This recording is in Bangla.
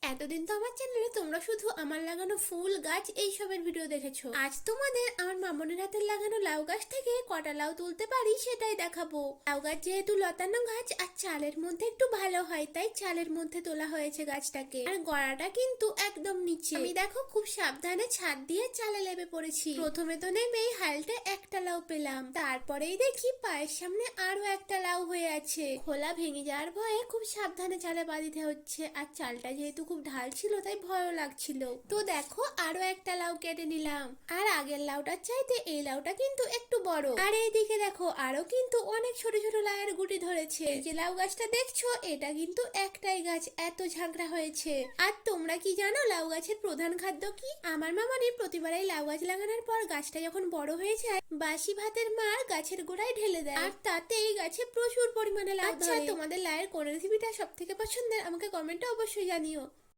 এতদিন তো আমার চ্যানেলে তোমরা শুধু আমার লাগানো ফুল গাছ এইসবের ভিডিও দেখেছো। আজ তোমাদের আমার মামনের হাতের লাগানো লাউ গাছ থেকে কটা লাউ তুলতে পারি সেটাই দেখাবো। লাউ গাছ যেহেতু লতানো গাছ আর চালের মধ্যে একটু ভালো হয়, তাই চালের মধ্যে তোলা হয়েছে গাছটাকে। আর গোড়াটা কিন্তু একদম নিচে। আমি দেখো খুব সাবধানে ছাদ দিয়ে চালে লেবে পড়েছি। প্রথমে তো নেমেই হালটে একটা লাউ পেলাম, তারপরেই দেখি পায়ের সামনে আরো একটা লাউ হয়ে আছে। খোলা ভেঙে যাওয়ার ভয়ে খুব সাবধানে চালে পা দিতে হচ্ছে। আর চালটা যেহেতু খুব ঢাল ছিল তাই ভয়ও লাগছিল। তো দেখো আরো একটা লাউ কেটে নিলাম। আর আগের লাউটার চাইতে এই লাউটা কিন্তু একটু বড়। আর এইদিকে দেখো আরো কিন্তু অনেক ছোট ছোট লাউয়ের গুটি ধরেছে। এই যে লাউ গাছটা দেখছো এটা কিন্তু একটাই গাছ, এত ঝাঁকড়া হয়েছে। আর তোমরা কি জানো লাউ গাছের প্রধান খাদ্য কি? আমার মামানি প্রতিবার এই লাউ গাছ লাগানোর পর গাছটা যখন বড় হয়ে যায় বাসি ভাতের মার গাছের গোড়ায় ঢেলে দেয়, আর তাতে এই গাছে প্রচুর পরিমাণে লাউ ধরে। তোমাদের লাউয়ের কোন রেসিপিটা সব থেকে পছন্দের আমাকে কমেন্টে অবশ্যই জানিও।